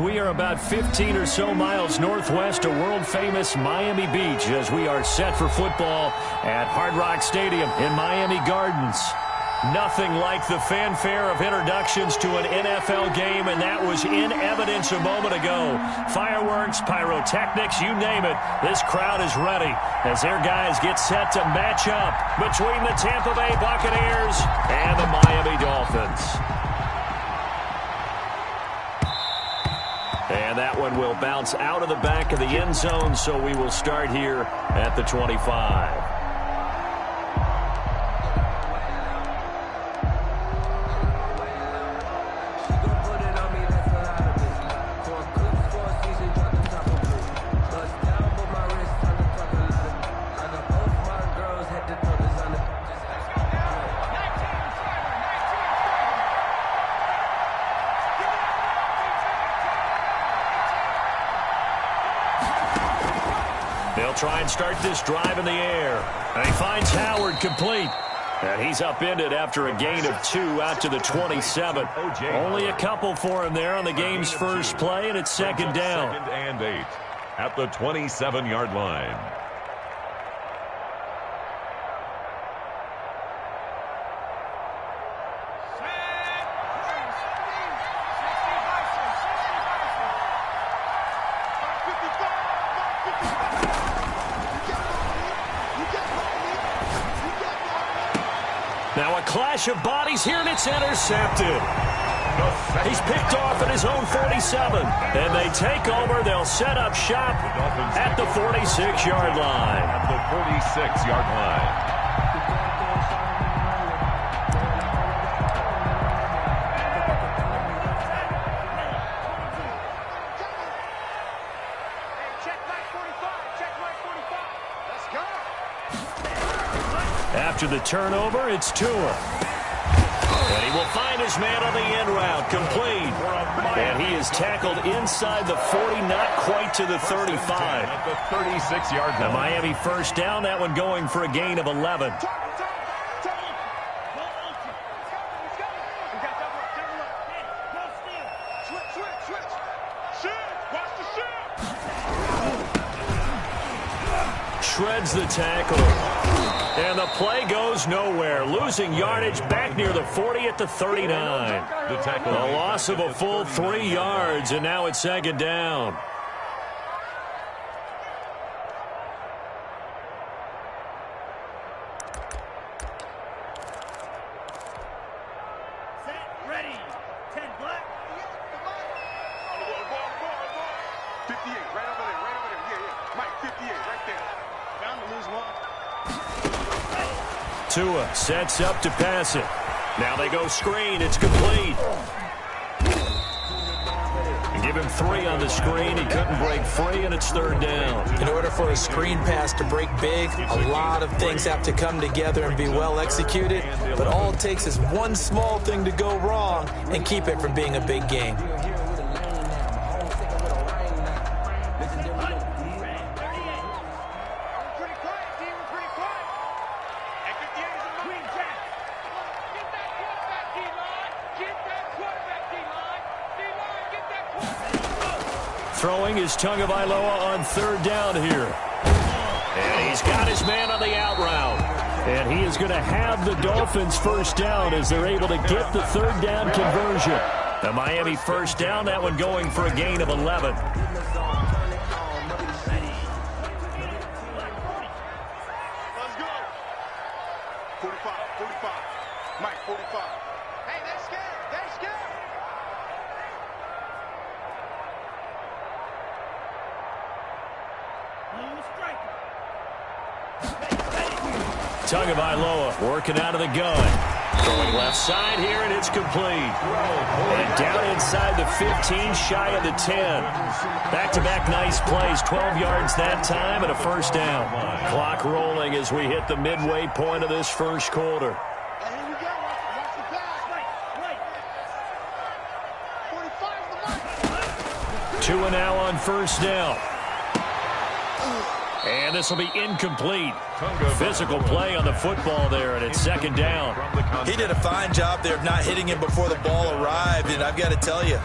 we are about 15 or so miles northwest of world-famous Miami Beach as we are set for football at Hard Rock Stadium in Miami Gardens. Nothing like the fanfare of introductions to an NFL game, and that was in evidence a moment ago. Fireworks, pyrotechnics, you name it. This crowd is ready as their guys get set to match up between the Tampa Bay Buccaneers and the Miami Dolphins. And that one will bounce out of the back of the end zone, so we will start here at the 25. They'll try and start this drive in the air. And he finds Howard complete. And he's upended after a gain of 2 out to the 27. Only a couple for him there on the game's first play, and it's second down. Second and 8 at the 27-yard line. Now a clash of bodies here, and it's intercepted. He's picked off at his own 47. And they take over. They'll set up shop at the 46-yard line. At the 46-yard line. After the turnover, it's Tua. And he will find his man on the end route, complete. And he is tackled inside the 40, not quite to the 35. At the 36-yard line. The Miami first down, that one going for a gain of 11. Shreds the tackle. And the play goes nowhere. Losing yardage back near the 40 at the 39. The tackle. A loss of a full 3 yards, and now it's second down. Set, ready. 10 black. 58, right over there. Yeah. Mike, 58, right there. Bound to lose one. Tua sets up to pass it. Now they go screen. It's complete. Give him 3 on the screen. He couldn't break free, and it's third down. In order for a screen pass to break big, a lot of things have to come together and be well executed. But all it takes is one small thing to go wrong and keep it from being a big game. Throwing is Tagovailoa on third down here. And he's got his man on the out route. And he is going to have the Dolphins first down as they're able to get the third down conversion. The Miami first down, that one going for a gain of 11. Let's go. 45. Mike, 45. Hey, they're scared. Tagovailoa working out of the gun. Throwing left side here, and it's complete. And down inside the 15, shy of the 10. Back-to-back nice plays, 12 yards that time, and a first down. Clock rolling as we hit the midway point of this first quarter. Tua now on first down. And this will be incomplete. Physical play on the football there, and it's second down. He did a fine job there of not hitting him before the ball arrived, and I've got to tell you,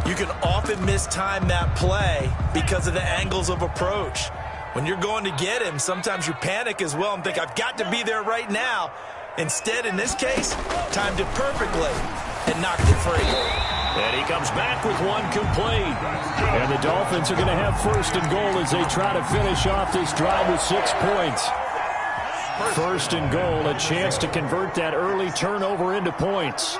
You can often mistime that play because of the angles of approach. When you're going to get him, sometimes you panic as well and think, I've got to be there right now. Instead, in this case, timed it perfectly and knocked it free. And he comes back with one complete. And the Dolphins are going to have first and goal as they try to finish off this drive with 6 points. First and goal, a chance to convert that early turnover into points.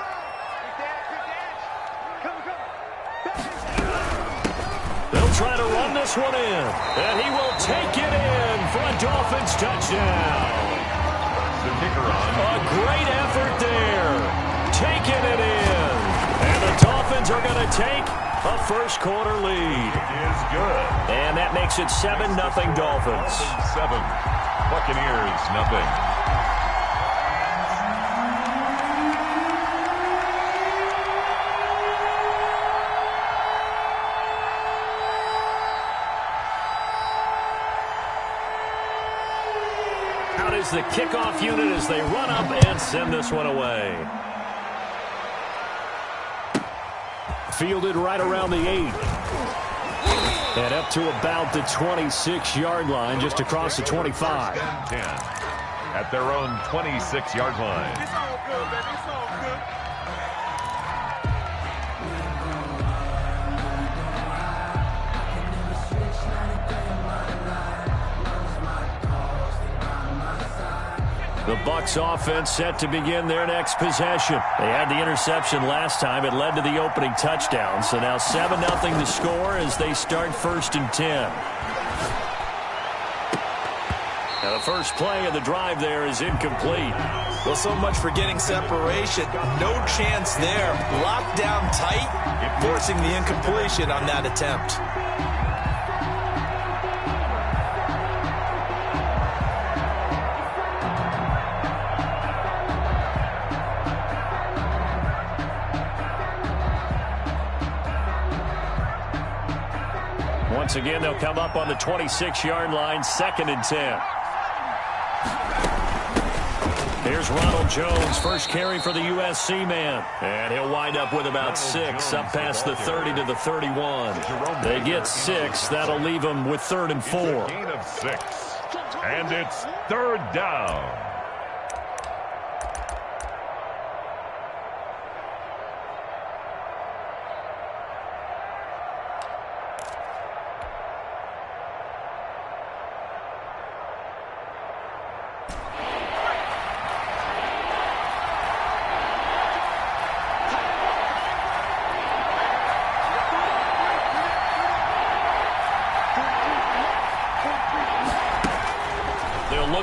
They'll try to run this one in. And he will take it in for a Dolphins touchdown. A great effort there. Taking it in. And the Dolphins are going to take a first quarter lead. Is good. And that makes it 7-0 Dolphins. 7. Buccaneers, nothing. Out is the kickoff unit as they run up and send this one away. Fielded right around the 8. And up to about the 26-yard line, just across the 25. 10 at their own 26-yard line. It's all good, baby. It's all good. The Bucs offense set to begin their next possession. They had the interception last time. It led to the opening touchdown. So now 7-0 to score as they start first and 10. Now the first play of the drive there is incomplete. Well, so much for getting separation. No chance there. Locked down tight, forcing the incompletion on that attempt. Once again, they'll come up on the 26-yard line, 2nd and 10. Here's Ronald Jones, first carry for the USC man. And he'll wind up with about 6, up past the 30 to the 31. They get 6. That'll leave them with 3rd and 4. Gain of 6. And it's 3rd down.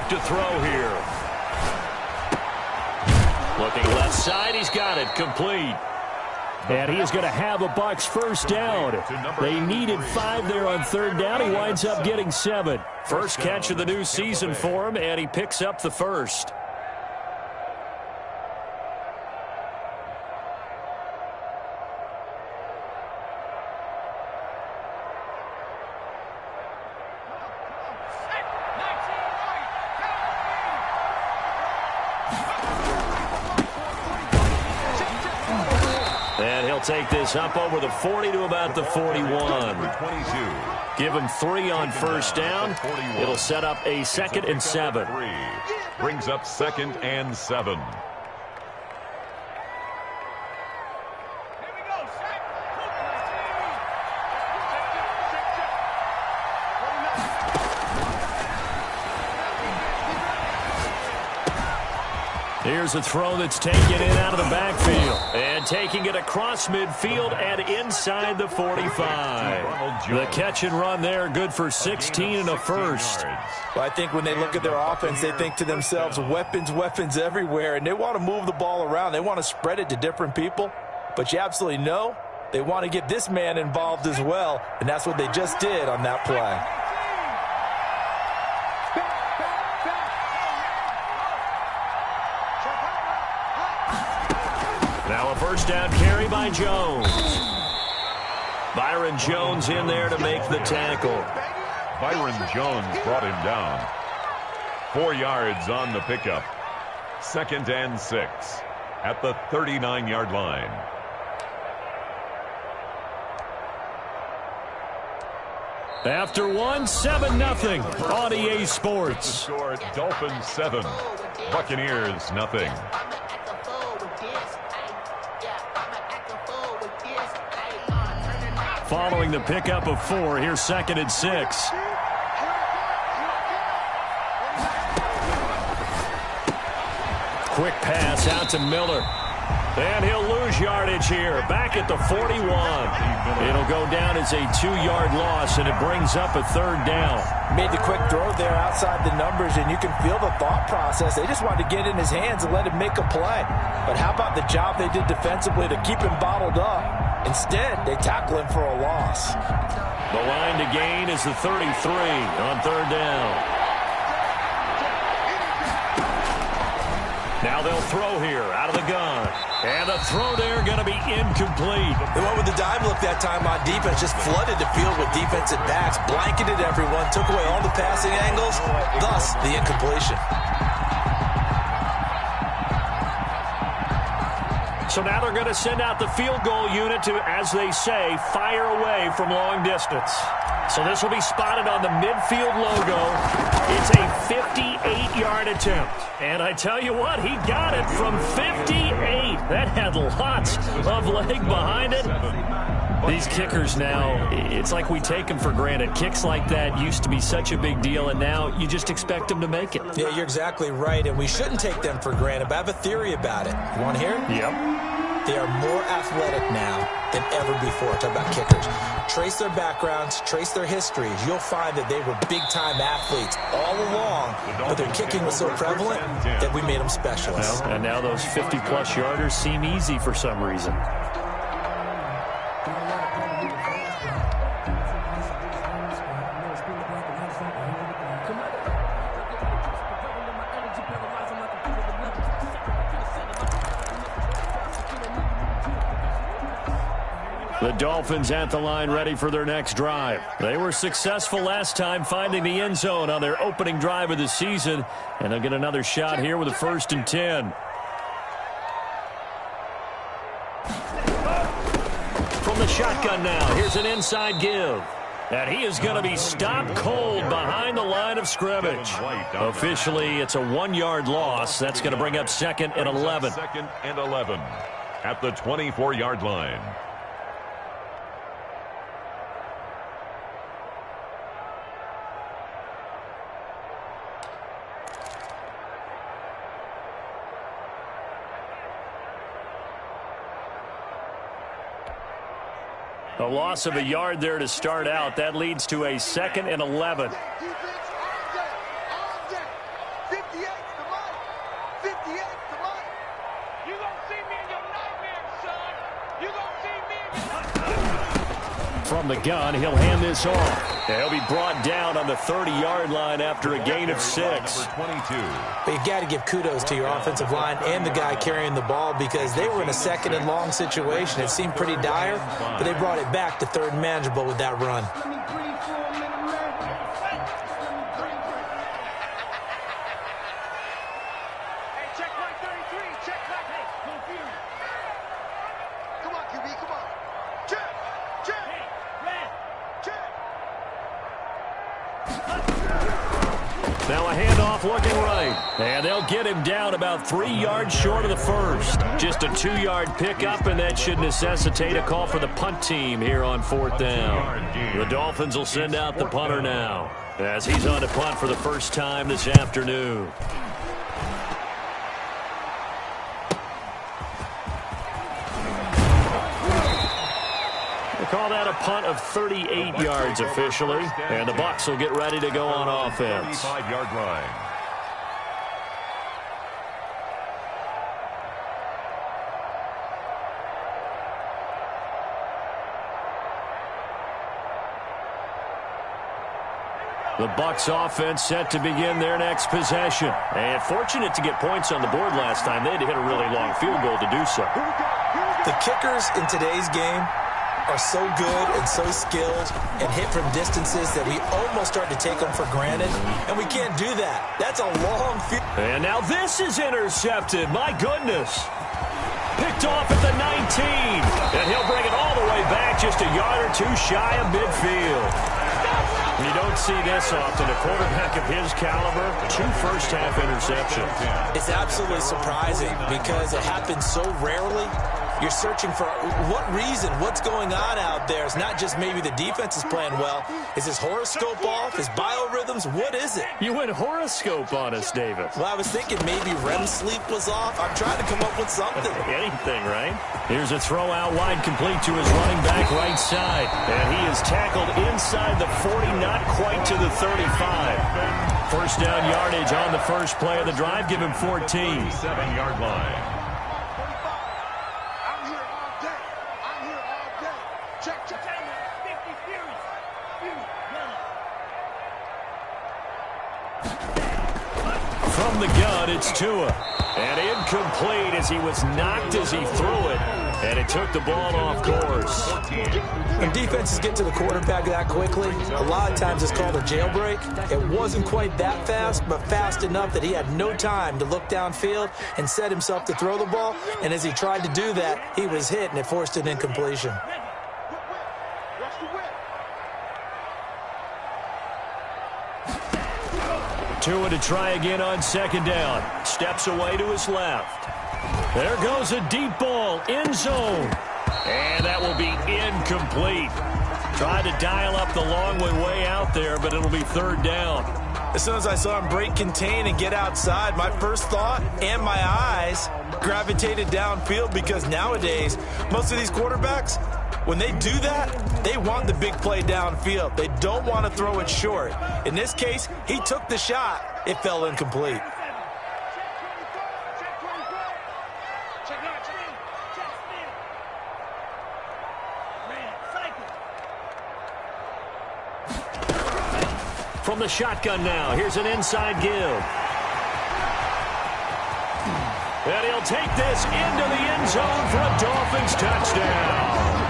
To throw here. Looking left side, he's got it, complete. And he is going to have a Bucs first down. They needed 5 there on 3rd down. He winds up getting 7. First catch of the new season for him, and he picks up the first. Take this up over the 40 to about the 41. Give him 3 on first down. It'll set up a 2nd and 7. Brings up 2nd and 7. Here's a throw that's taken in out of the backfield. And taking it across midfield and inside the 45. The catch and run there, good for 16 and a first. Well, I think when they look at their offense, they think to themselves, weapons, weapons everywhere. And they want to move the ball around. They want to spread it to different people. But you absolutely know they want to get this man involved as well. And that's what they just did on that play. Now a first down carry by Jones. Byron Jones in there to make the tackle. Byron Jones brought him down. 4 yards on the pickup. 2nd and 6 at the 39-yard line. After one, 7-0 on EA Sports. Score Dolphins 7, Buccaneers nothing. Following the pickup of 4, here's 2nd and 6. Quick pass out to Miller. And he'll lose yardage here. Back at the 41. It'll go down as a 2-yard loss, and it brings up a 3rd down. Made the quick throw there outside the numbers, and you can feel the thought process. They just wanted to get in his hands and let him make a play. But how about the job they did defensively to keep him bottled up? Instead, they tackle him for a loss. The line to gain is the 33 on 3rd down. Now they'll throw here out of the gun. And the throw there going to be incomplete. They went with the dime look that time on defense. Just flooded the field with defensive backs. Blanketed everyone. Took away all the passing angles. Thus, the incompletion. So now they're going to send out the field goal unit to, as they say, fire away from long distance. So this will be spotted on the midfield logo. It's a 58-yard attempt. And I tell you what, he got it from 58. That had lots of leg behind it. These kickers now, it's like we take them for granted. Kicks like that used to be such a big deal, and now you just expect them to make it. Yeah, you're exactly right, and we shouldn't take them for granted, but I have a theory about it. You want to hear it? Yep. They are more athletic now than ever before. Talk about kickers. Trace their backgrounds, trace their histories. You'll find that they were big-time athletes all along, but their kicking was so prevalent that we made them specialists. Well, and now those 50-plus yarders seem easy for some reason. The Dolphins at the line ready for their next drive. They were successful last time finding the end zone on their opening drive of the season, and they'll get another shot here with a 1st and 10. From the shotgun now, here's an inside give. And he is going to be stopped cold behind the line of scrimmage. Officially, it's a 1-yard loss. That's going to bring up 2nd and 11. 2nd and 11 at the 24-yard line. A loss of a yard there to start out. That leads to a 2nd and 11. From the gun, he'll hand this off. He'll be brought down on the 30-yard line after a gain of 6. But you got to give kudos to your offensive line and the guy carrying the ball, because they were in a 2nd and long situation. It seemed pretty dire, but they brought it back to 3rd and manageable with that run. Now a handoff looking right. And they'll get him down about 3 yards short of the 1st. Just a 2-yard pickup, and that should necessitate a call for the punt team here on 4th down. The Dolphins will send out the punter now, as he's on to punt for the first time this afternoon. Call that a punt of 38 yards officially, and the Bucs will get ready to go on offense. 35-yard line. The Bucs offense set to begin their next possession. And fortunate to get points on the board last time. They had to hit a really long field goal to do so. The kickers in today's game are so good and so skilled and hit from distances that we almost start to take them for granted, and we can't do that. That's a long field. And now this is intercepted. My goodness. Picked off at the 19. And he'll bring it all the way back just a yard or two shy of midfield. You don't see this often. A quarterback of his caliber, 2 first-half interceptions. It's absolutely surprising because it happens so rarely. You're searching for what reason, what's going on out there. It's not just maybe the defense is playing well. Is his horoscope off? His biorhythms? What is it? You went horoscope on us, David. Well, I was thinking maybe REM sleep was off. I'm trying to come up with something. Anything, right? Here's a throw out wide, complete to his running back right side. And he is tackled inside the 40, not quite to the 35. First down yardage on the first play of the drive. Give him 14. 7-yard line. From the gun, it's Tua. And incomplete as he was knocked as he threw it. And it took the ball off course. When defenses get to the quarterback that quickly, a lot of times it's called a jailbreak. It wasn't quite that fast, but fast enough that he had no time to look downfield and set himself to throw the ball. And as he tried to do that, he was hit, and it forced an incompletion. Tua to try again on second down. Steps away to his left. There goes a deep ball, end zone. And that will be incomplete. Tried to dial up the long one way out there, but it'll be third down. As soon as I saw him break contain and get outside, my first thought and my eyes gravitated downfield because nowadays, most of these quarterbacks, when they do that, they want the big play downfield. They don't want to throw it short. In this case, he took the shot. It fell incomplete. From the shotgun now, here's an inside give. And he'll take this into the end zone for a Dolphins touchdown.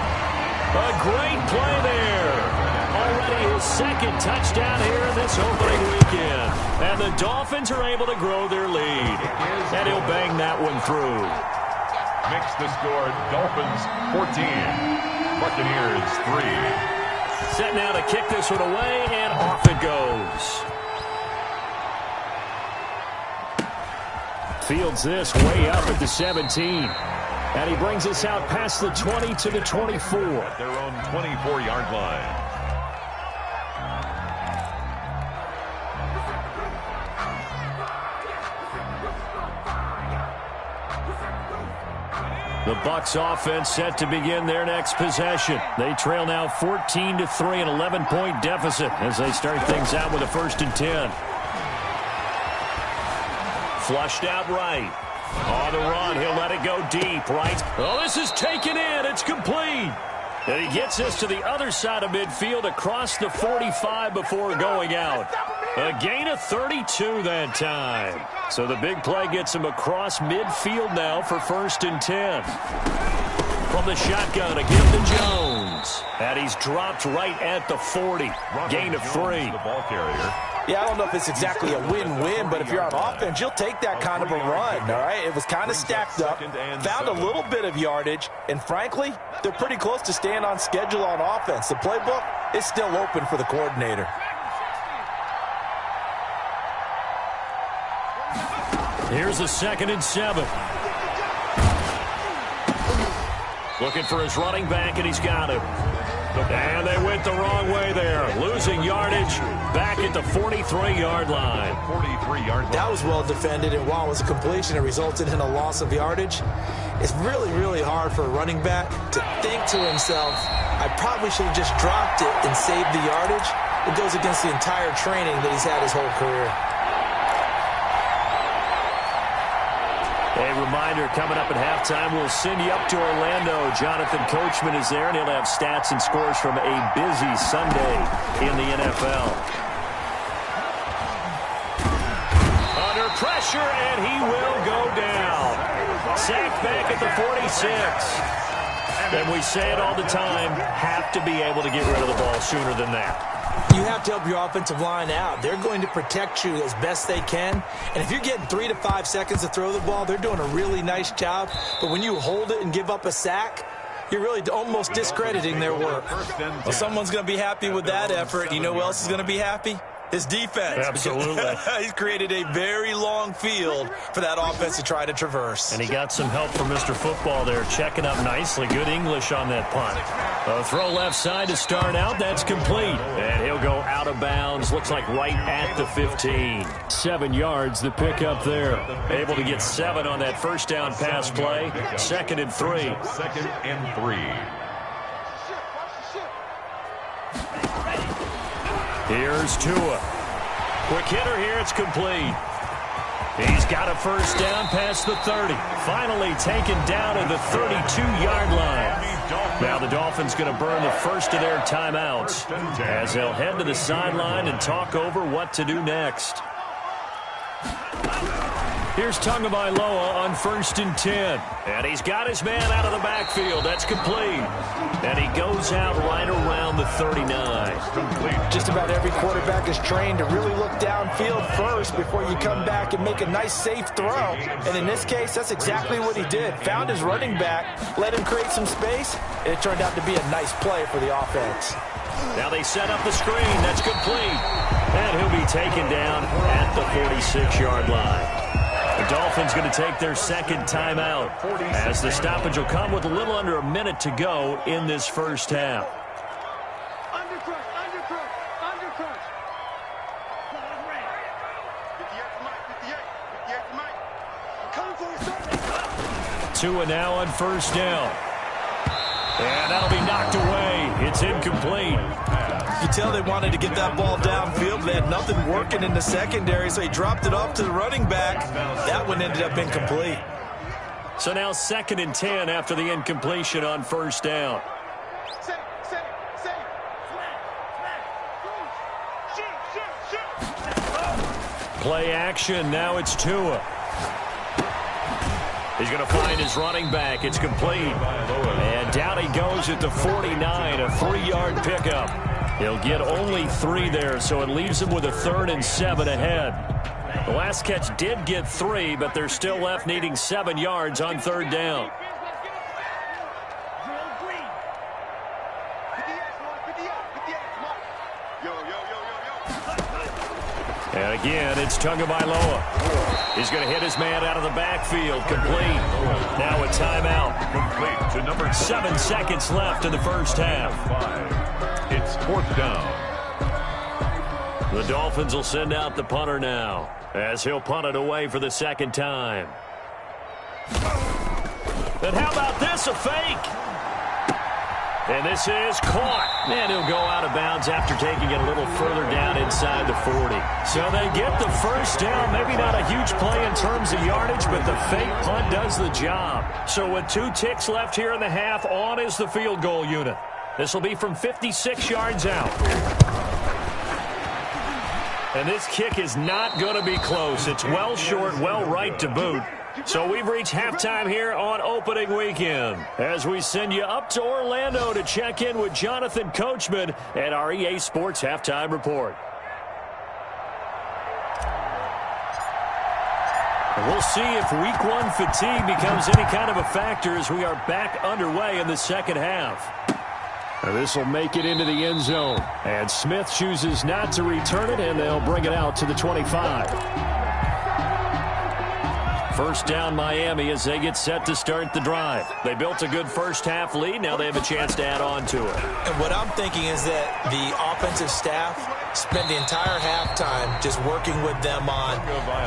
A great play there. Already his second touchdown here in this opening weekend. And the Dolphins are able to grow their lead. And he'll bang that one through. Makes the score Dolphins 14, Buccaneers 3. Set now to kick this one away, and off it goes. Fields this way up at the 17. And he brings us out past the 20 to the 24. At their own 24-yard line. The Bucs offense set to begin their next possession. They trail now 14-3, an 11-point deficit as they start things out with a 1st and 10. Flushed out right. On the run, he'll let it go deep, right? Oh, this is taken in. It's complete. And he gets this to the other side of midfield across the 45 before going out. A gain of 32 that time. So the big play gets him across midfield now for 1st and 10. From the shotgun, a give to Jones. And he's dropped right at the 40. Gain of 3. The ball carrier. Yeah, I don't know if it's exactly a win-win, but if you're on offense, you'll take that kind of a run, all right? It was kind of stacked up, found a little bit of yardage, and frankly, they're pretty close to staying on schedule on offense. The playbook is still open for the coordinator. Here's a 2nd and 7. Looking for his running back, and he's got him. And they went the wrong way there. Losing yardage back at the 43-yard line. 43-yard line. That was well defended, and while it was a completion, it resulted in a loss of yardage. It's really, really hard for a running back to think to himself, I probably should have just dropped it and saved the yardage. It goes against the entire training that he's had his whole career. A reminder, coming up at halftime, we'll send you up to Orlando. Jonathan Coachman is there, and he'll have stats and scores from a busy Sunday in the NFL. Under pressure, and he will go down. Sacked back at the 46. And we say it all the time, have to be able to get rid of the ball sooner than that. You have to help your offensive line out. They're going to protect you as best they can. And if you're getting 3 to 5 seconds to throw the ball, they're doing a really nice job. But when you hold it and give up a sack, You're really almost discrediting their work. Well, someone's going to be happy with that effort. You know who else is going to be happy? His defense. Absolutely. He's created a very long field for that offense to try to traverse. And he got some help from Mr. Football there, checking up nicely. Good English on that punt. A throw left side to start out. That's complete. And he'll go out of bounds. Looks like right at the 15. 7 yards, the pickup there. Able to get 7 on that first down pass play. 2nd and 3. 2nd and 3. Here's Tua. Quick hitter here. It's complete. He's got a first down past the 30. Finally taken down at the 32-yard line. Now the Dolphins going to burn the first of their timeouts as they'll head to the sideline and talk over what to do next. Here's Tagovailoa on 1st and 10. And he's got his man out of the backfield. That's complete. And he goes out right around the 39. Just about every quarterback is trained to really look downfield first before you come back and make a nice, safe throw. And in this case, that's exactly what he did. Found his running back, let him create some space, and it turned out to be a nice play for the offense. Now they set up the screen. That's complete. And he'll be taken down at the 46-yard line. The Dolphins going to take their second timeout as the stoppage will come with a little under a minute to go in this first half. Undercrush, undercrush, undercrush. Come for something. Tua now on first down. And that'll be knocked away. It's incomplete. You tell they wanted to get that ball downfield, but they had nothing working in the secondary, so he dropped it off to the running back. That one ended up incomplete. So now 2nd and 10 after the incompletion on first down. Play action. Now it's Tua. He's going to find his running back. It's complete. And down he goes at the 49, a 3-yard pickup. He'll get only 3 there, so it leaves him with a 3rd and 7 ahead. The last catch did get 3, but they're still left needing 7 yards on 3rd down. And again, it's Tagovailoa. He's going to hit his man out of the backfield. Complete. Now a timeout. Complete to number 7 seconds left in the first half. 5. It's 4th down. The Dolphins will send out the punter now as he'll punt it away for the 2nd time. And how about this, a fake? And this is caught. And he'll go out of bounds after taking it a little further down inside the 40. So they get the first down. Maybe not a huge play in terms of yardage, but the fake punt does the job. So with 2 ticks left here in the half, on is the field goal unit. This will be from 56 yards out. And this kick is not going to be close. It's well short, well right to boot. So we've reached halftime here on opening weekend as we send you up to Orlando to check in with Jonathan Coachman and our EA Sports Halftime Report. We'll see if week 1 fatigue becomes any kind of a factor as we are back underway in the second half. And this will make it into the end zone. And Smith chooses not to return it, and they'll bring it out to the 25. First down Miami as they get set to start the drive. They built a good first half lead. Now they have a chance to add on to it. And what I'm thinking is that the offensive staff spent the entire halftime just working with them on,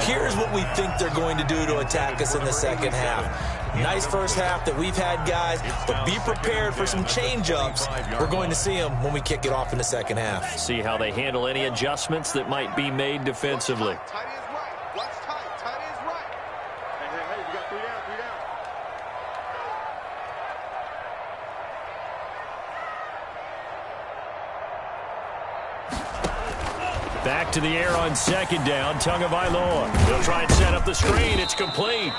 here's what we think they're going to do to attack us in the second half. Nice first half that we've had, guys, but be prepared for some change-ups. We're going to see them when we kick it off in the second half. See how they handle any adjustments that might be made defensively. Back to the air on second down, Tagovailoa. He'll try and set up the screen. It's complete.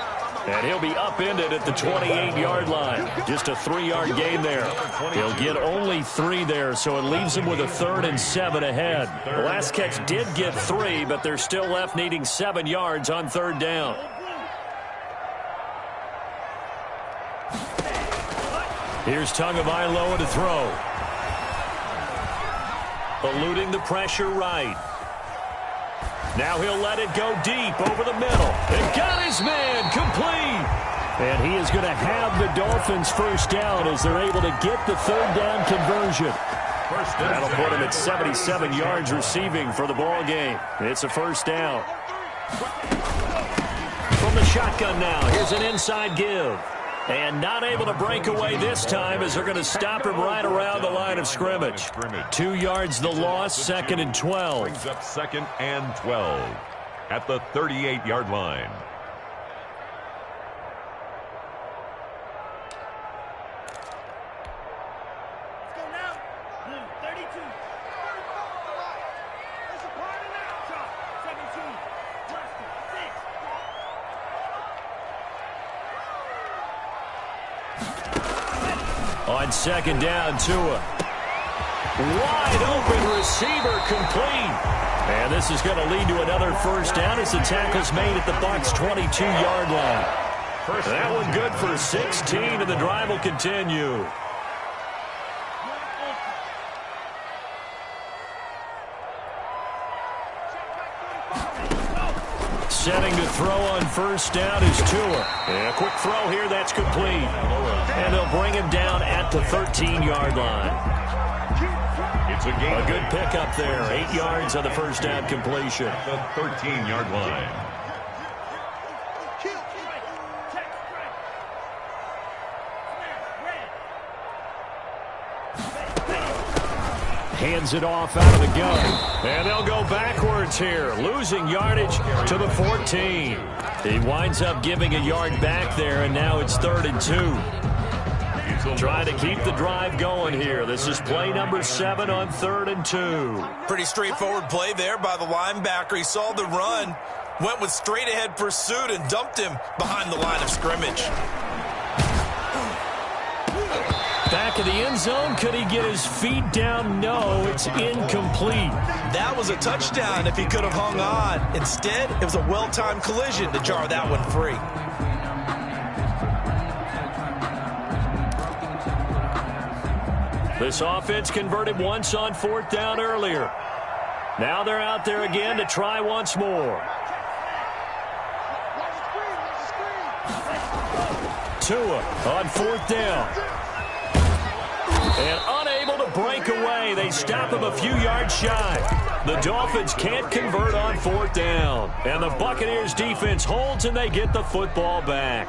And he'll be upended at the 28-yard line. Just a 3-yard gain there. He'll get only 3 there, so it leaves him with a 3rd and 7 ahead. The last catch did get 3, but they're still left needing 7 yards on 3rd down. Here's Tagovailoa to throw. Eluding the pressure right. Now he'll let it go deep over the middle. And got his man complete. And he is going to have the Dolphins first down as they're able to get the third down conversion. That'll put him at 77 yards receiving for the ball game. It's a first down. From the shotgun now, here's an inside give. And not able to break away this time as they're going to stop him right around the line of scrimmage. 2 yards the loss, 2nd and 12. Brings up 2nd and 12 at the 38-yard line. On 2nd down, Tua. Wide open receiver complete. And this is going to lead to another first down as the tackle's made at the Bucs' 22-yard line. That one good for 16, and the drive will continue. Setting to throw on first down is Tua. And a quick throw here, that's complete. And they'll bring him down at the 13-yard line. It's a good pickup there. 8 yards on the first down completion. At the 13-yard line. Hands it off out of the gun. And they'll go backwards here, losing yardage to the 14. He winds up giving a yard back there, and now it's 3rd and 2. Trying to keep the drive going here. This is play number 7 on 3rd and 2. Pretty straightforward play there by the linebacker. He saw the run, went with straight-ahead pursuit, and dumped him behind the line of scrimmage. Back of the end zone. Could he get his feet down? No, it's incomplete. That was a touchdown if he could have hung on. Instead, it was a well-timed collision to jar that one free. This offense converted once on 4th down earlier. Now they're out there again to try once more. Tua on 4th down. And unable to break away. They stop him a few yards shy. The Dolphins can't convert on 4th down. And the Buccaneers defense holds and they get the football back.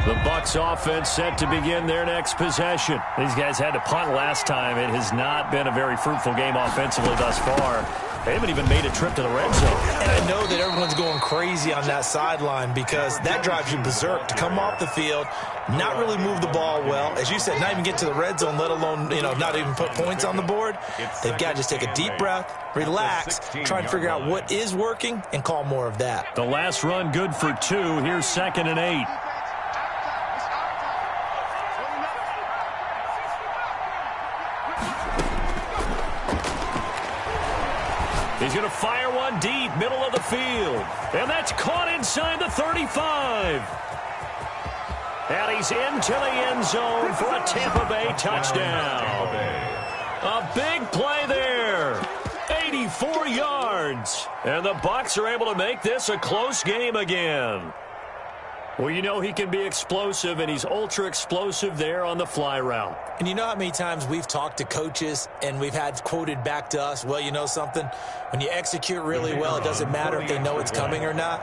The Bucs offense set to begin their next possession. These guys had to punt last time. It has not been a very fruitful game offensively thus far. They haven't even made a trip to the red zone. And I know that everyone's going crazy on that sideline because that drives you berserk to come off the field, not really move the ball well. As you said, not even get to the red zone, let alone, not even put points on the board. They've got to just take a deep breath, relax, try and figure out what is working, and call more of that. The last run good for 2. Here's 2nd and 8. He's going to fire one deep, middle of the field. And that's caught inside the 35. And he's into the end zone for a Tampa Bay touchdown. A big play there. 84 yards. And the Bucs are able to make this a close game again. Well, he can be explosive, and he's ultra-explosive there on the fly route. And you know how many times we've talked to coaches and we've had quoted back to us, well, you know something? When you execute really well, it doesn't matter if they know it's coming or not.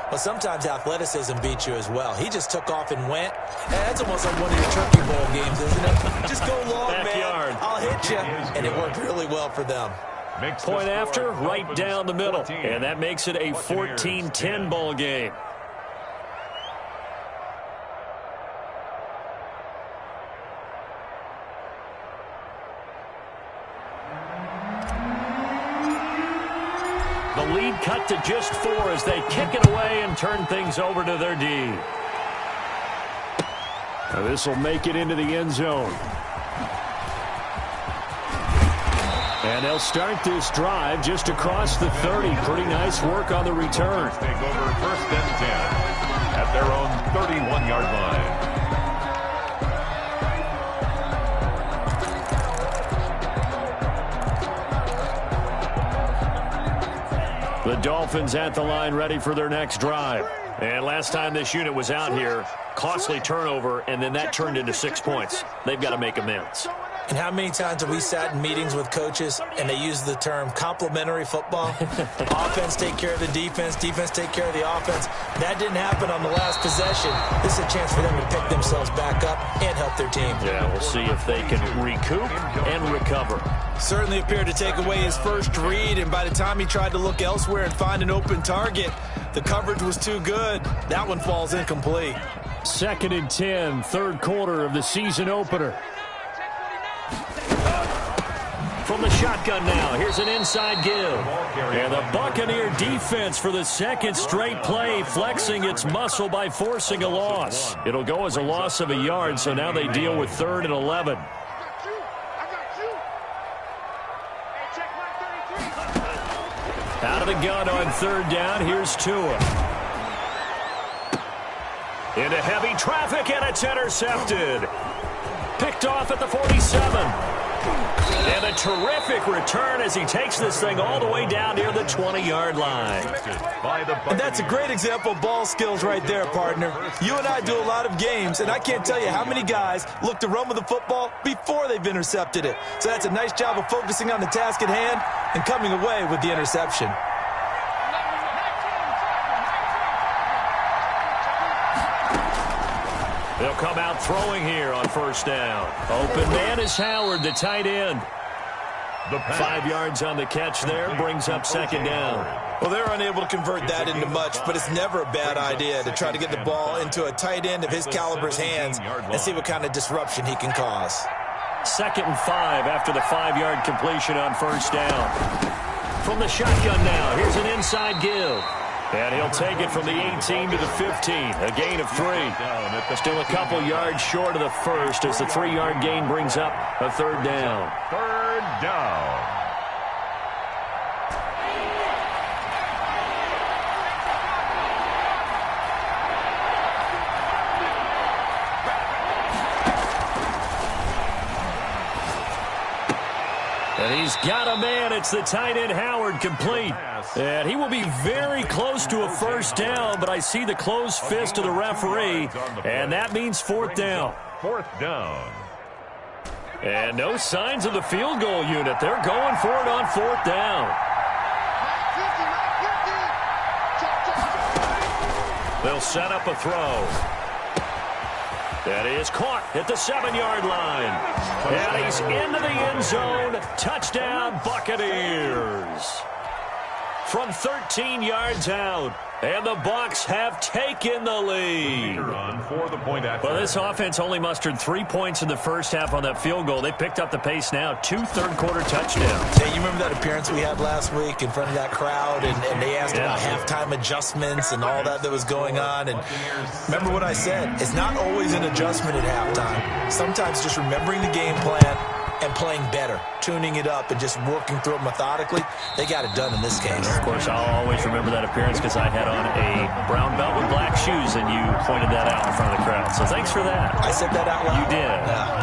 Well, sometimes athleticism beats you as well. He just took off and went. And that's almost like one of your Turkey Bowl games, isn't it? Just go long, Backyard. man. I'll hit you. And it worked really well for them. Point after, right down the middle. And that makes it a 14-10 ball game. The lead cut to just 4 as they kick it away and turn things over to their D. This will make it into the end zone. And they'll start this drive just across the 30. Pretty nice work on the return. Take over 1st and 10 at their own 31-yard line. The Dolphins at the line ready for their next drive. And last time this unit was out here, costly turnover, and then that turned into 6 points. They've got to make amends. And how many times have we sat in meetings with coaches and they use the term complementary football? Offense take care of the defense, defense take care of the offense. That didn't happen on the last possession. This is a chance for them to pick themselves back up and help their team. Yeah, we'll see if they can recoup and recover. Certainly appeared to take away his first read, and by the time he tried to look elsewhere and find an open target, the coverage was too good. That one falls incomplete. 2nd and 10, third quarter of the season opener. From the shotgun now, here's an inside give. And the Buccaneer defense for the second straight play, flexing its muscle by forcing a loss. It'll go as a loss of a yard, so now they deal with 3rd and 11. Out of the gun on 3rd down, here's Tua. Into heavy traffic, and it's intercepted. Picked off at the 47. And a terrific return as he takes this thing all the way down near the 20-yard line. And that's a great example of ball skills right there, partner. You and I do a lot of games, and I can't tell you how many guys look to run with the football before they've intercepted it. So that's a nice job of focusing on the task at hand and coming away with the interception. They'll come out throwing here on 1st down. Open man is Howard, the tight end. 5 yards on the catch there, brings up 2nd down. Well, they're unable to convert that into much, but it's never a bad idea to try to get the ball into a tight end of his caliber's hands and see what kind of disruption he can cause. 2nd and 5 after the 5-yard completion on 1st down. From the shotgun now, here's an inside give. And he'll take it from the 18 to the 15, a gain of 3. Still a couple yards short of the first as the 3-yard gain brings up a 3rd down. 3rd down. And he's got a man. It's the tight end Howard, complete. And he will be very close to a 1st down, but I see the closed fist of the referee, and that means 4th down. 4th down. And no signs of the field goal unit. They're going for it on 4th down. They'll set up a throw. That is caught at the 7-yard line. And he's into the end zone. Touchdown, Buccaneers. From 13 yards out. And the Bucs have taken the lead. Well, this offense only mustered 3 points in the first half on that field goal. They picked up the pace now. 2 third-quarter touchdowns. Hey, you remember that appearance we had last week in front of that crowd, and they asked about halftime adjustments and all that was going on. And remember what I said. It's not always an adjustment at halftime. Sometimes just remembering the game plan and playing better, tuning it up and just working through it methodically. They got it done in this case. Of course, I'll always remember that appearance because I had on a brown belt with black shoes, and you pointed that out in front of the crowd. So thanks for that. I said that out loud? You did.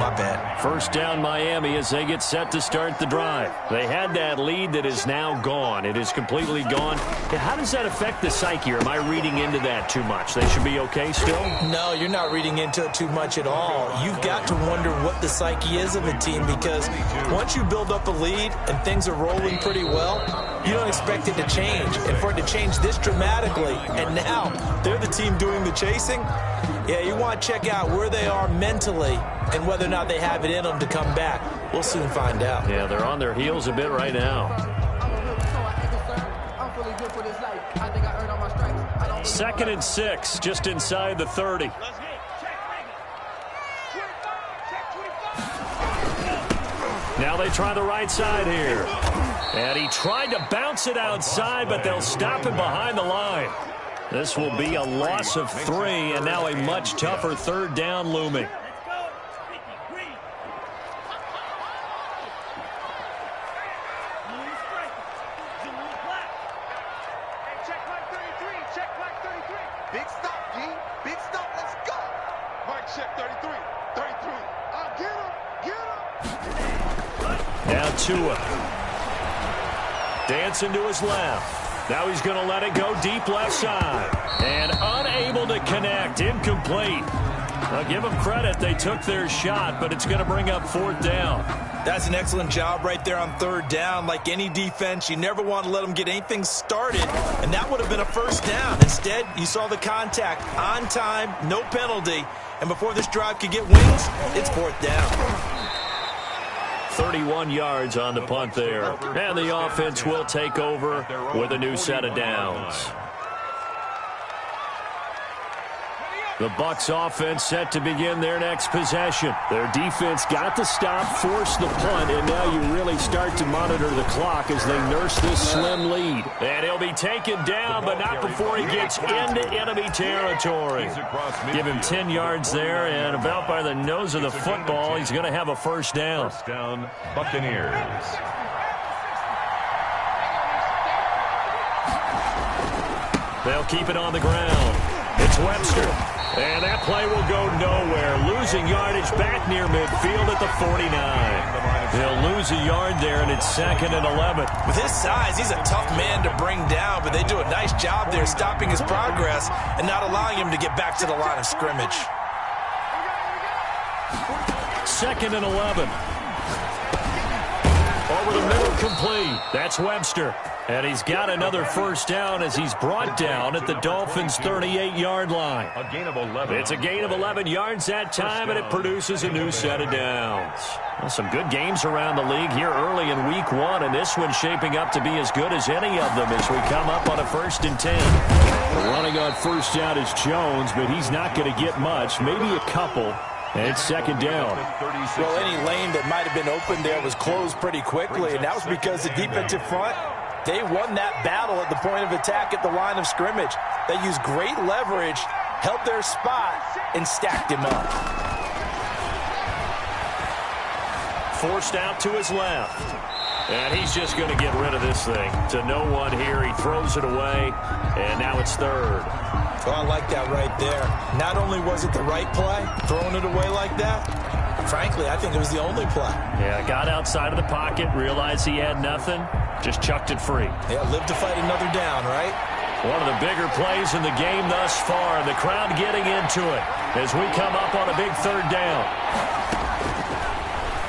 My bad. 1st down Miami as they get set to start the drive. They had that lead that is now gone. It is completely gone. How does that affect the psyche? Or am I reading into that too much? They should be okay still? No, you're not reading into it too much at all. You've got to wonder what the psyche is of a team, because once you build up a lead and things are rolling pretty well, you don't expect it to change. And for it to change this dramatically, and now they're the team doing the chasing, yeah, you want to check out where they are mentally and whether or not they have it in them to come back. We'll soon find out. Yeah, they're on their heels a bit right now. 2nd and 6, just inside the 30. Now they try the right side here. And he tried to bounce it outside, but they'll stop him behind the line. This will be a loss of 3, and now a much tougher 3rd down looming. Mike, check 33. 33. I'll get him. Get him. Now Tua. Dancing to his left. Now he's going to let it go deep left side. And unable to connect. Incomplete. I'll give them credit. They took their shot, but it's going to bring up 4th down. That's an excellent job right there on 3rd down. Like any defense, you never want to let them get anything started, and that would have been a 1st down. Instead, you saw the contact on time, no penalty, and before this drive could get wings, it's 4th down. 31 yards on the punt there. And the offense will take over with a new set of downs. The Bucs offense set to begin their next possession. Their defense got the stop, forced the punt, and now you really start to monitor the clock as they nurse this slim lead. And he'll be taken down, but not before he gets into enemy territory. Give him 10 yards there, and about by the nose of the football, he's going to have a 1st down. 1st down, Buccaneers. They'll keep it on the ground. It's Webster. And that play will go nowhere. Losing yardage back near midfield at the 49. They'll lose a yard there, and it's 2nd and 11. With his size, he's a tough man to bring down, but they do a nice job there stopping his progress and not allowing him to get back to the line of scrimmage. 2nd and 11. Over the middle, complete. That's Webster. And he's got another 1st down as he's brought down at the Dolphins' 38-yard line. A gain of 11. It's a gain of 11 yards that time, and it produces a new set of downs. Well, some good games around the league here early in Week 1, and this one's shaping up to be as good as any of them as we come up on a 1st and 10. Running on 1st down is Jones, but he's not going to get much, maybe a couple. And it's 2nd down. Well, any lane that might have been open there was closed pretty quickly, and that was because the defensive front, they won that battle at the point of attack at the line of scrimmage. They used great leverage, held their spot, and stacked him up. Forced out to his left. And he's just going to get rid of this thing. To no one here. He throws it away, and now it's 3rd. Well, I like that right there. Not only was it the right play, throwing it away like that, frankly, I think it was the only play. Yeah, got outside of the pocket, realized he had nothing, just chucked it free. Yeah, live to fight another down, right? One of the bigger plays in the game thus far, and the crowd getting into it as we come up on a big 3rd down.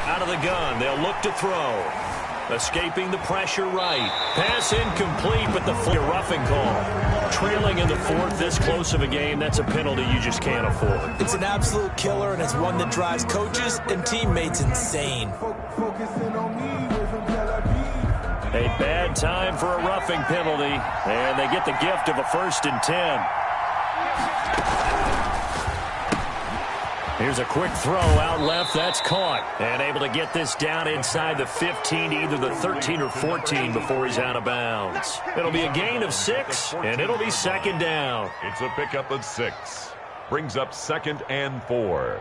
Out of the gun, they'll look to throw. Escaping the pressure right. Pass incomplete, but the roughing call. Trailing in the 4th, this close of a game, that's a penalty you just can't afford. It's an absolute killer, and it's one that drives coaches and teammates insane. A bad time for a roughing penalty, and they get the gift of a 1st and 10. Here's a quick throw out left. That's caught. And able to get this down inside the 15, either the 13 or 14 before he's out of bounds. It'll be a gain of 6, and it'll be 2nd down. It's a pickup of 6. Brings up 2nd and 4.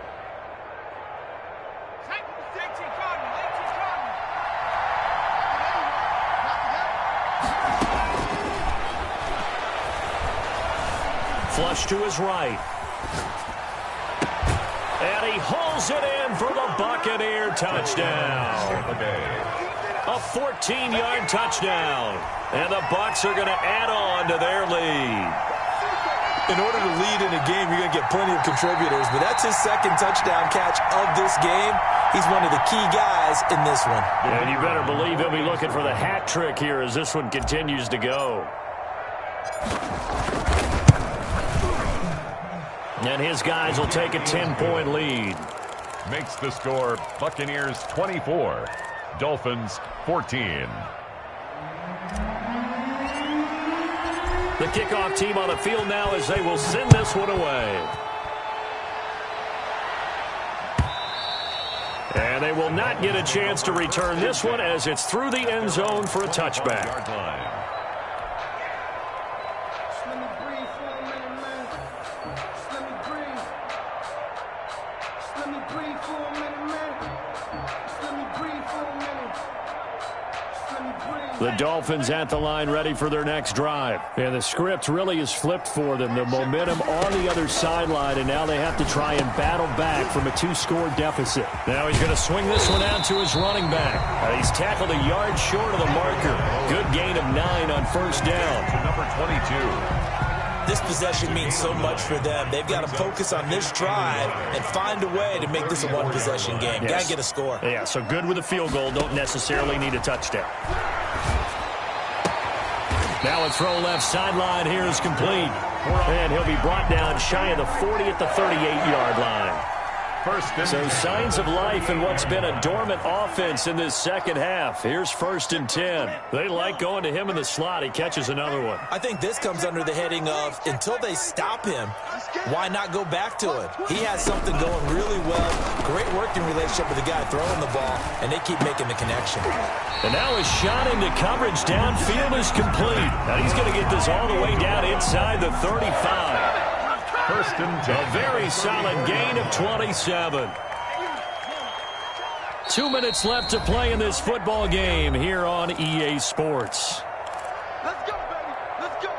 Flush to his right. And he hauls it in for the Buccaneer touchdown. A 14-yard touchdown. And the Bucs are going to add on to their lead. In order to lead in a game, you're going to get plenty of contributors, but that's his 2nd touchdown catch of this game. He's one of the key guys in this one. And you better believe he'll be looking for the hat trick here as this one continues to go. And his guys will take a 10-point lead. Makes the score Buccaneers 24, Dolphins 14. The kickoff team on the field now as they will send this one away. And they will not get a chance to return this one as it's through the end zone for a touchback. The Dolphins at the line ready for their next drive. And the script really is flipped for them. The momentum on the other sideline, and now they have to try and battle back from a 2-score deficit. Now he's going to swing this one out to his running back. He's tackled a yard short of the marker. Good gain of 9 on first down. Number 22. This possession means so much for them. They've got to focus on this drive and find a way to make this a one-possession game. Yes. Got to get a score. Yeah, so good with a field goal. Don't necessarily need a touchdown. Now a throw left sideline here is complete. And he'll be brought down shy of the 40 at the 38-yard line. So signs of life in what's been a dormant offense in this second half. Here's 1st and 10. They like going to him in the slot. He catches another one. I think this comes under the heading of until they stop him, why not go back to it? He has something going really well. Great working relationship with the guy throwing the ball, and they keep making the connection. And now his shot into coverage downfield is complete. Now he's going to get this all the way down inside the 35. 1st and 10. A very solid gain of 27. 2 minutes left to play in this football game here on EA Sports. Let's go, baby. Let's go.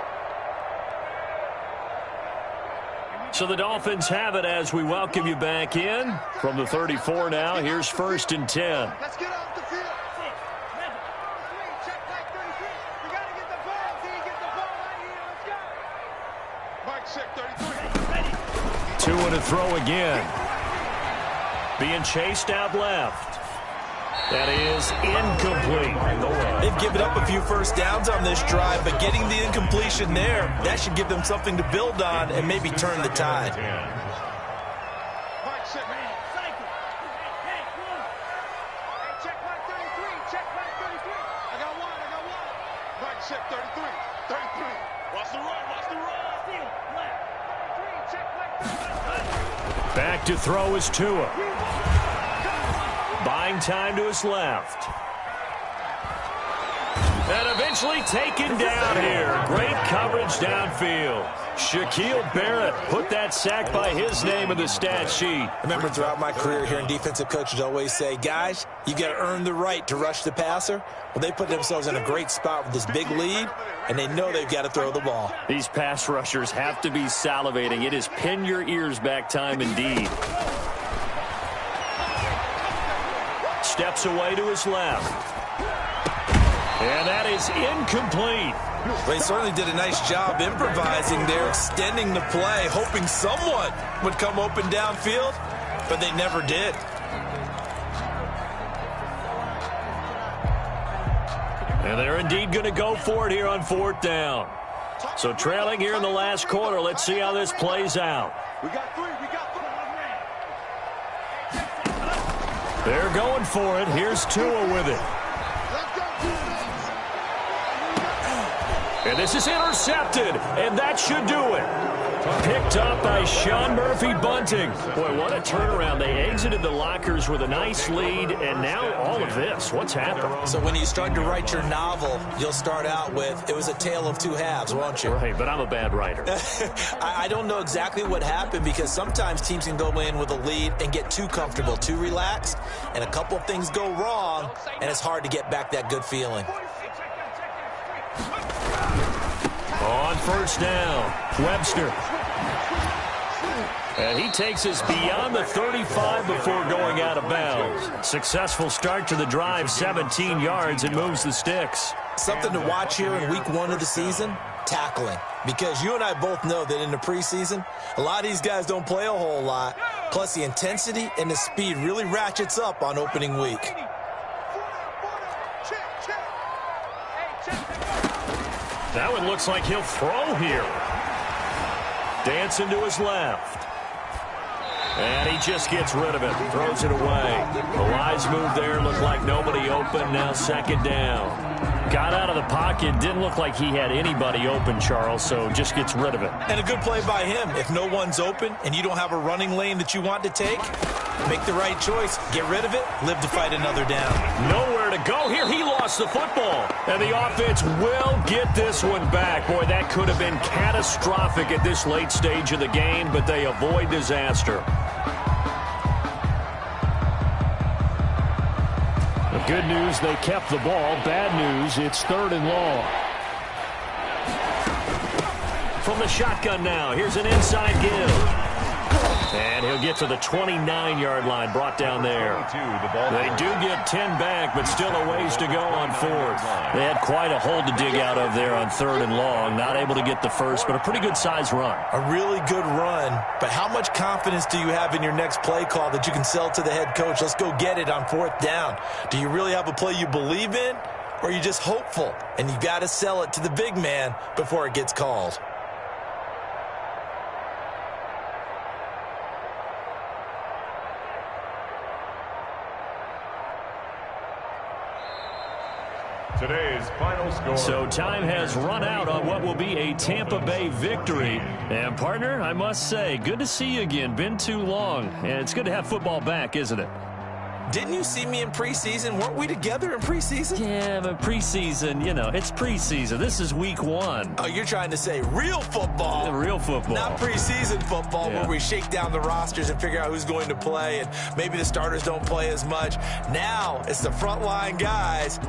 So the Dolphins have it as we welcome you back in. From the 34 now, here's 1st and 10. Let's get off the field. Check back 33. We got to get the ball. See, get the ball right here. Let's go. Mike, check 33. 2 and a throw again. Being chased out left. That is incomplete. They've given up a few first downs on this drive, but getting the incompletion there, that should give them something to build on and maybe turn the tide. Mike, check. Check back 33. Check back 33. I got one. Mike, check 33. 33. Watch the run. Watch the run. Check back 33. Back to throw is Tua. Buying time to his left. And eventually taken down here. Great coverage downfield. Shaquille Barrett put that sack by his name in the stat sheet. I remember throughout my career hearing defensive coaches always say, guys, you got to earn the right to rush the passer. Well, they put themselves in a great spot with this big lead, and they know they've got to throw the ball. These pass rushers have to be salivating. It is pin your ears back time indeed. Steps away to his left. And that is incomplete. They certainly did a nice job improvising there, extending the play, hoping someone would come open downfield, but they never did. And they're indeed going to go for it here on 4th down. So trailing here in the last quarter. Let's see how this plays out. We got 3. They're going for it. Here's Tua with it. And this is intercepted, and that should do it. Picked up by Sean Murphy-Bunting. Boy, what a turnaround. They exited the lockers with a nice lead, and now all of this. What's happened? So when you start to write your novel, you'll start out with, it was a tale of 2 halves, won't you? Right, but I'm a bad writer. I don't know exactly what happened because sometimes teams can go in with a lead and get too comfortable, too relaxed, and a couple of things go wrong, and it's hard to get back that good feeling. On 1st down, Webster. And he takes us beyond the 35 before going out of bounds. Successful start to the drive, 17 yards, and moves the sticks. Something to watch here in week 1 of the season, tackling. Because you and I both know that in the preseason, a lot of these guys don't play a whole lot. Plus, the intensity and the speed really ratchets up on opening week. That one looks like he'll throw here. Dancing to his left. And he just gets rid of it. Throws it away. The wise move there. Looked like nobody open. Now 2nd down. Got out of the pocket. Didn't look like he had anybody open, Charles, so just gets rid of it. And a good play by him. If no one's open and you don't have a running lane that you want to take, make the right choice. Get rid of it. Live to fight another down. Nowhere to go here. He lost the football. And the offense will get this one back. Boy, that could have been catastrophic at this late stage of the game, but they avoid disaster. Good news, they kept the ball. Bad news, it's 3rd and long. From the shotgun now, here's an inside give. And he'll get to the 29-yard line, brought down there. They do get 10 back, but still a ways to go on 4th. They had quite a hole to dig out of there on 3rd and long. Not able to get the first, but a pretty good size run. A really good run, but how much confidence do you have in your next play call that you can sell to the head coach? Let's go get it on 4th down. Do you really have a play you believe in, or are you just hopeful? And you got to sell it to the big man before it gets called. Today's final score. So time has run out on what will be a Tampa Bay victory. And, partner, I must say, good to see you again. Been too long. And it's good to have football back, isn't it? Didn't you see me in preseason? Weren't we together in preseason? Yeah, but preseason, you know, it's preseason. This is week 1. Oh, you're trying to say real football. Real football. Not preseason football, Yeah. where we shake down the rosters and figure out who's going to play, and maybe the starters don't play as much. Now it's the frontline guys